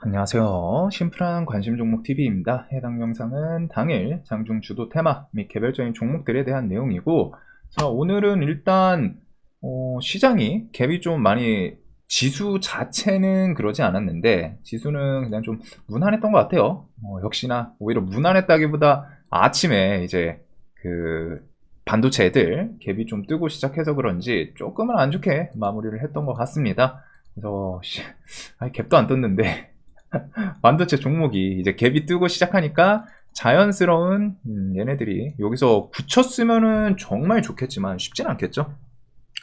안녕하세요. 심플한 관심 종목 TV입니다. 해당 영상은 당일 장중 주도 테마 및 개별적인 종목들에 대한 내용이고, 자, 오늘은 일단 시장이 갭이 좀 많이, 지수 자체는 그러지 않았는데 지수는 그냥 좀 무난했던 것 같아요. 역시나 오히려 무난했다기보다 아침에 이제 그 반도체 애들 갭이 좀 뜨고 시작해서 그런지 조금은 안 좋게 마무리를 했던 것 같습니다. 그래서 아니, 갭도 안 떴는데 반도체 종목이 이제 갭이 뜨고 시작하니까 자연스러운 얘네들이 여기서 굳혔으면은 정말 좋겠지만 쉽진 않겠죠.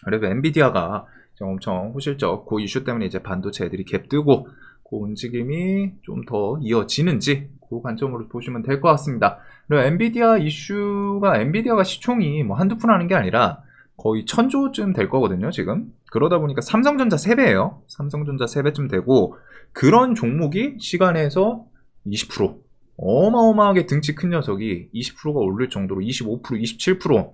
그래도 엔비디아가 엄청 호실적 그 이슈 때문에 이제 반도체 애들이 갭 뜨고 그 움직임이 좀 더 이어지는지 그 관점으로 보시면 될 것 같습니다. 그리고 엔비디아 이슈가, 엔비디아가 시총이 뭐 한두 푼 하는 게 아니라 거의 1000조쯤 될 거거든요, 지금. 그러다 보니까 삼성전자 3배예요. 삼성전자 3배쯤 되고, 그런 종목이 시간에서 20%, 어마어마하게 등치 큰 녀석이 20%가 오를 정도로 25%, 27%,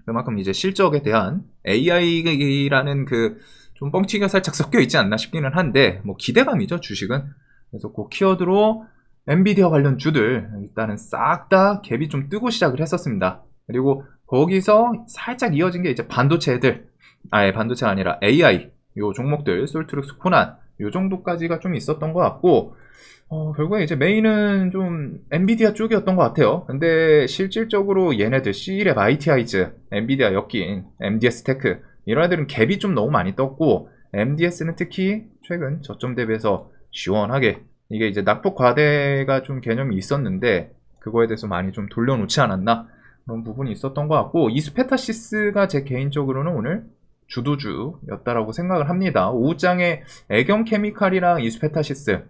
그만큼 이제 실적에 대한 AI라는 그 좀 뻥치기가 살짝 섞여 있지 않나 싶기는 한데, 뭐 기대감이죠, 주식은. 그래서 그 키워드로 엔비디아 관련 주들 일단은 싹 다 갭이 좀 뜨고 시작을 했었습니다. 그리고 거기서 살짝 이어진 게 이제 반도체 애들, 아예 반도체가 아니라 AI 요 종목들, 솔트룩스, 코난 요 정도까지가 좀 있었던 것 같고, 결국에 이제 메인은 좀 엔비디아 쪽이었던 것 같아요. 근데 실질적으로 얘네들 C랩, ITI즈, 엔비디아 엮인 MDS 테크 이런 애들은 갭이 좀 너무 많이 떴고, MDS는 특히 최근 저점 대비해서 시원하게, 이게 이제 낙폭 과대가 좀 개념이 있었는데 그거에 대해서 많이 좀 돌려놓지 않았나, 그런 부분이 있었던 것 같고, 이스페타시스가 제 개인적으로는 오늘 주도주였다라고 생각을 합니다. 오후장에 애경 케미칼이랑 이스페타시스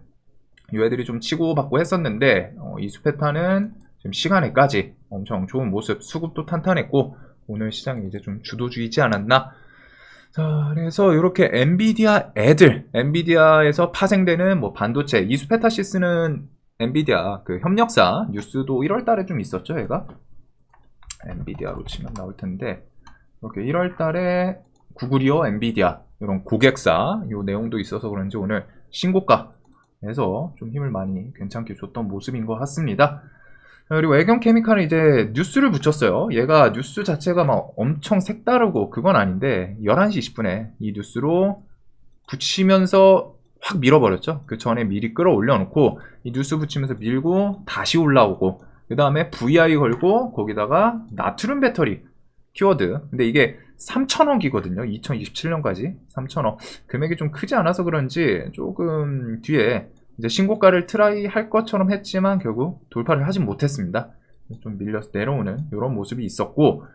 이 애들이 좀 치고받고 했었는데, 이스페타는 지금 시간에까지 엄청 좋은 모습, 수급도 탄탄했고 오늘 시장이 이제 좀 주도주이지 않았나. 자, 그래서 이렇게 엔비디아 애들, 엔비디아에서 파생되는 뭐 반도체, 이스페타시스는 엔비디아 그 협력사 뉴스도 1월 달에 좀 있었죠, 얘가. 엔비디아로 치면 나올 텐데, 이렇게 1월 달에 구글이요, 엔비디아 이런 고객사 요 내용도 있어서 그런지 오늘 신고가에서 좀 힘을 많이 괜찮게 줬던 모습인 것 같습니다. 그리고 애경 케미칼은 이제 뉴스를 붙였어요. 얘가 뉴스 자체가 막 엄청 색다르고 그건 아닌데 11시 20분에 이 뉴스로 붙이면서 확 밀어버렸죠. 그 전에 미리 끌어올려 놓고 이 뉴스 붙이면서 밀고 다시 올라오고, 그 다음에 VI 걸고 거기다가 나트륨 배터리 키워드. 근데 이게 3,000억이거든요. 2027년까지 3,000억. 금액이 좀 크지 않아서 그런지 조금 뒤에 이제 신고가를 트라이 할 것처럼 했지만 결국 돌파를 하진 못했습니다. 좀 밀려서 내려오는 이런 모습이 있었고,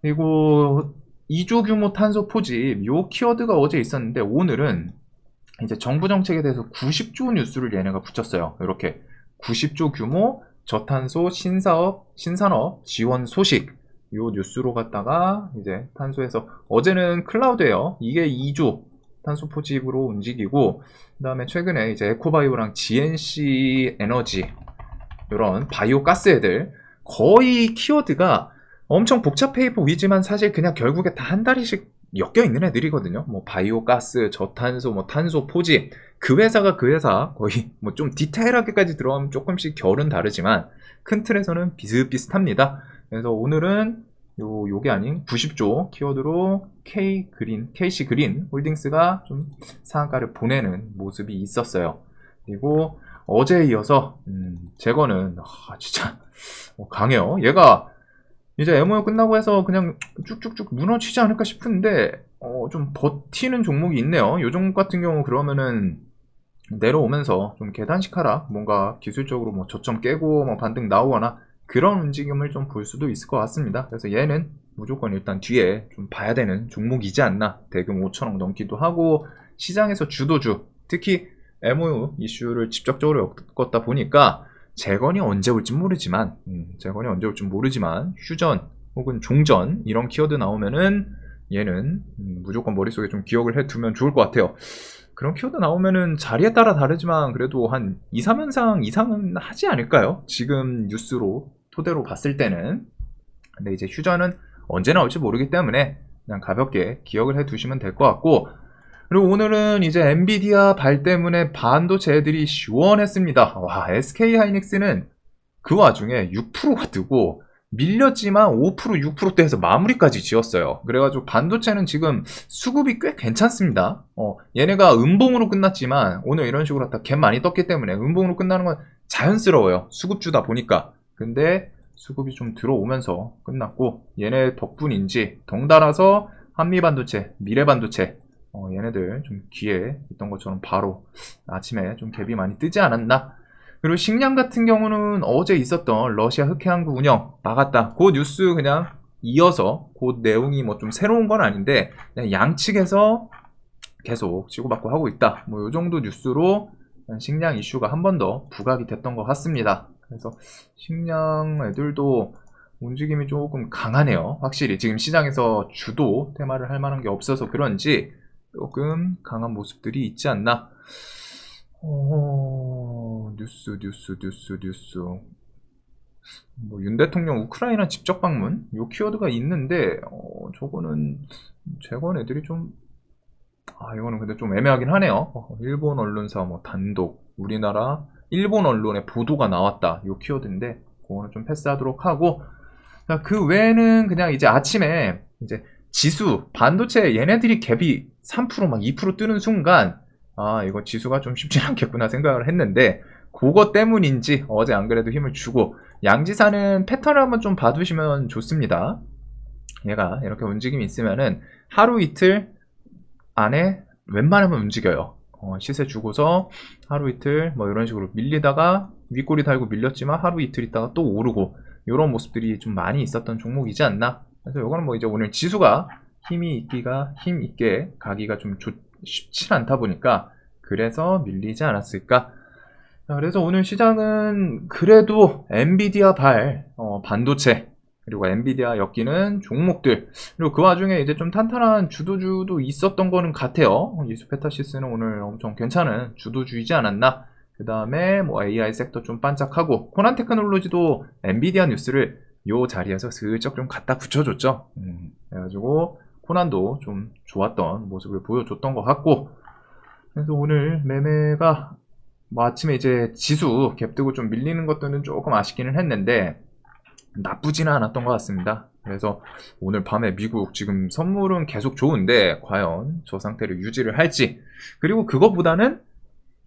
그리고 2조 규모 탄소 포집 요 키워드가 어제 있었는데 오늘은 이제 정부 정책에 대해서 90조 뉴스를 얘네가 붙였어요. 이렇게 90조 규모 저탄소 신산업 지원 소식 요 뉴스로 갔다가 이제 탄소에서, 어제는 클라우드예요. 이게 2조 탄소 포집으로 움직이고, 그 다음에 최근에 이제 에코바이오랑 GNC 에너지 이런 바이오 가스 애들 거의 키워드가 엄청 복잡해 보이지만 사실 그냥 결국에 다 한 다리씩 엮여 있는 애들이거든요. 뭐 바이오 가스, 저탄소, 뭐 탄소 포집, 그 회사가 그 회사 거의 뭐 좀 디테일하게까지 들어가면 조금씩 결은 다르지만 큰 틀에서는 비슷비슷합니다. 그래서 오늘은 요게 아닌 90조 키워드로 KC 그린 홀딩스가 좀 상한가를 보내는 모습이 있었어요. 그리고 어제에 이어서 제거는 진짜 강해요. 얘가 이제 MOU 끝나고 해서 그냥 쭉쭉쭉 무너지지 않을까 싶은데 좀 버티는 종목이 있네요. 요 종목 같은 경우 그러면은 내려오면서 좀 계단식 하락, 뭔가 기술적으로 뭐 저점 깨고 뭐 반등 나오거나 그런 움직임을 좀 볼 수도 있을 것 같습니다. 그래서 얘는 무조건 일단 뒤에 좀 봐야 되는 종목이지 않나. 대금 5천억 넘기도 하고 시장에서 주도주, 특히 MOU 이슈를 직접적으로 엮었다 보니까 재건이 언제 올지 모르지만 휴전 혹은 종전 이런 키워드 나오면은 얘는 무조건 머릿속에 좀 기억을 해두면 좋을 것 같아요. 그런 키워드 나오면은 자리에 따라 다르지만 그래도 한 2, 3연상 이상은 하지 않을까요? 지금 뉴스로 토대로 봤을 때는. 근데 이제 휴전은 언제 나올지 모르기 때문에 그냥 가볍게 기억을 해 두시면 될 것 같고, 그리고 오늘은 이제 엔비디아 발 때문에 반도체 애들이 시원했습니다. 와, SK 하이닉스는 그 와중에 6%가 뜨고 밀렸지만 5%, 6%대에서 마무리까지 지었어요. 그래가지고 반도체는 지금 수급이 꽤 괜찮습니다. 얘네가 음봉으로 끝났지만 오늘 이런 식으로 다 갭 많이 떴기 때문에 음봉으로 끝나는 건 자연스러워요. 수급주다 보니까. 근데 수급이 좀 들어오면서 끝났고 얘네 덕분인지 덩달아서 한미반도체, 미래반도체 얘네들 좀 귀에 있던 것처럼 바로 아침에 좀 갭이 많이 뜨지 않았나. 그리고 식량 같은 경우는 어제 있었던 러시아 흑해항구 운영 막았다. 그 뉴스 그냥 이어서 그 내용이 뭐 좀 새로운 건 아닌데 그냥 양측에서 계속 치고받고 하고 있다. 뭐 요 정도 뉴스로 식량 이슈가 한 번 더 부각이 됐던 것 같습니다. 그래서 식량 애들도 움직임이 조금 강하네요. 확실히 지금 시장에서 주도 테마를 할 만한 게 없어서 그런지 조금 강한 모습들이 있지 않나. 뉴스. 뭐 윤 대통령 우크라이나 직접 방문 요 키워드가 있는데 저거는 재건 애들이 좀 이거는 근데 좀 애매하긴 하네요. 일본 언론사 뭐 단독 우리나라 일본 언론의 보도가 나왔다 요 키워드인데 그거는 좀 패스하도록 하고, 자, 그 외에는 그냥 이제 아침에 이제 지수 반도체 얘네들이 갭이 3% 막 2% 뜨는 순간 이거 지수가 좀 쉽지 않겠구나 생각을 했는데 그거 때문인지 어제 안 그래도 힘을 주고, 양지사는 패턴을 한번 좀 봐두시면 좋습니다. 얘가 이렇게 움직임이 있으면은 하루 이틀 안에 웬만하면 움직여요. 시세 주고서 하루 이틀 뭐 이런 식으로 밀리다가 윗꼬리 달고 밀렸지만 하루 이틀 있다가 또 오르고 이런 모습들이 좀 많이 있었던 종목이지 않나. 그래서 이거는 뭐 이제 오늘 지수가 힘 있게 가기가 좀 쉽지 않다 보니까 그래서 밀리지 않았을까. 자, 그래서 오늘 시장은 그래도 엔비디아 반도체 그리고 엔비디아 엮이는 종목들, 그리고 그 와중에 이제 좀 탄탄한 주도주도 있었던 거는 같아요. 이수페타시스는 오늘 엄청 괜찮은 주도주이지 않았나. 그 다음에 뭐 AI 섹터 좀 반짝하고 코난 테크놀로지도 엔비디아 뉴스를 요 자리에서 슬쩍 좀 갖다 붙여줬죠. 그래가지고 코난도 좀 좋았던 모습을 보여줬던 것 같고, 그래서 오늘 매매가 뭐 아침에 이제 지수 갭 뜨고 좀 밀리는 것들은 조금 아쉽기는 했는데 나쁘지는 않았던 것 같습니다. 그래서 오늘 밤에 미국 지금 선물은 계속 좋은데 과연 저 상태를 유지를 할지, 그리고 그것보다는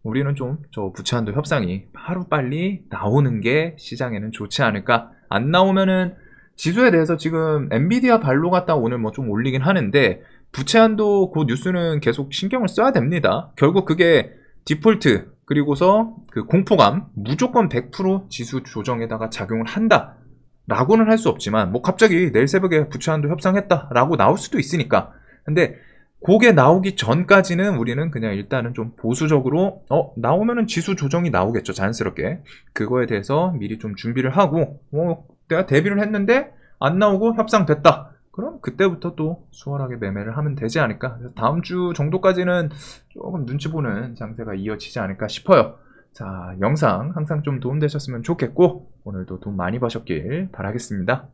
우리는 좀 저 부채한도 협상이 하루빨리 나오는 게 시장에는 좋지 않을까. 안 나오면은 지수에 대해서 지금 엔비디아 발로 갔다 오늘 뭐 좀 올리긴 하는데 부채한도 그 뉴스는 계속 신경을 써야 됩니다. 결국 그게 디폴트 그리고서 그 공포감 무조건 100% 지수 조정에다가 작용을 한다 라고는 할 수 없지만 뭐 갑자기 내일 새벽에 부채한도 협상했다 라고 나올 수도 있으니까. 근데 그게 나오기 전까지는 우리는 그냥 일단은 좀 보수적으로 나오면은 지수 조정이 나오겠죠, 자연스럽게. 그거에 대해서 미리 좀 준비를 하고 내가 대비를 했는데 안 나오고 협상됐다, 그럼 그때부터 또 수월하게 매매를 하면 되지 않을까. 다음 주 정도까지는 조금 눈치 보는 장세가 이어지지 않을까 싶어요. 자, 영상 항상 좀 도움되셨으면 좋겠고 오늘도 돈 많이 버셨길 바라겠습니다.